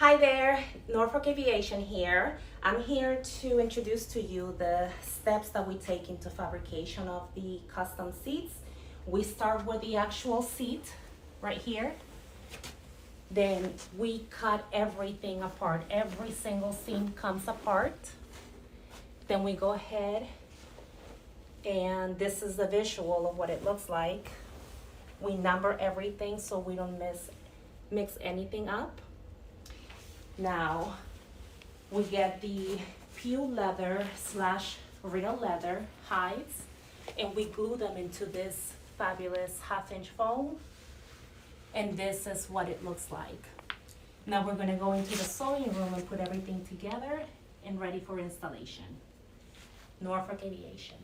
Hi there, Norfolk Aviation here. I'm here to introduce to you the steps that we take into fabrication of the custom seats. We start with the actual seat right here. Then we cut everything apart. Every single seam comes apart. Then we go ahead and this is the visual of what it looks like. We number everything so we don't mix anything up. Now we get the pure leather / real leather hides and we glue them into this fabulous 1/2-inch foam, and this is what it looks like. Now we're going to go into the sewing room and put everything together and ready for installation. Norfolk Aviation.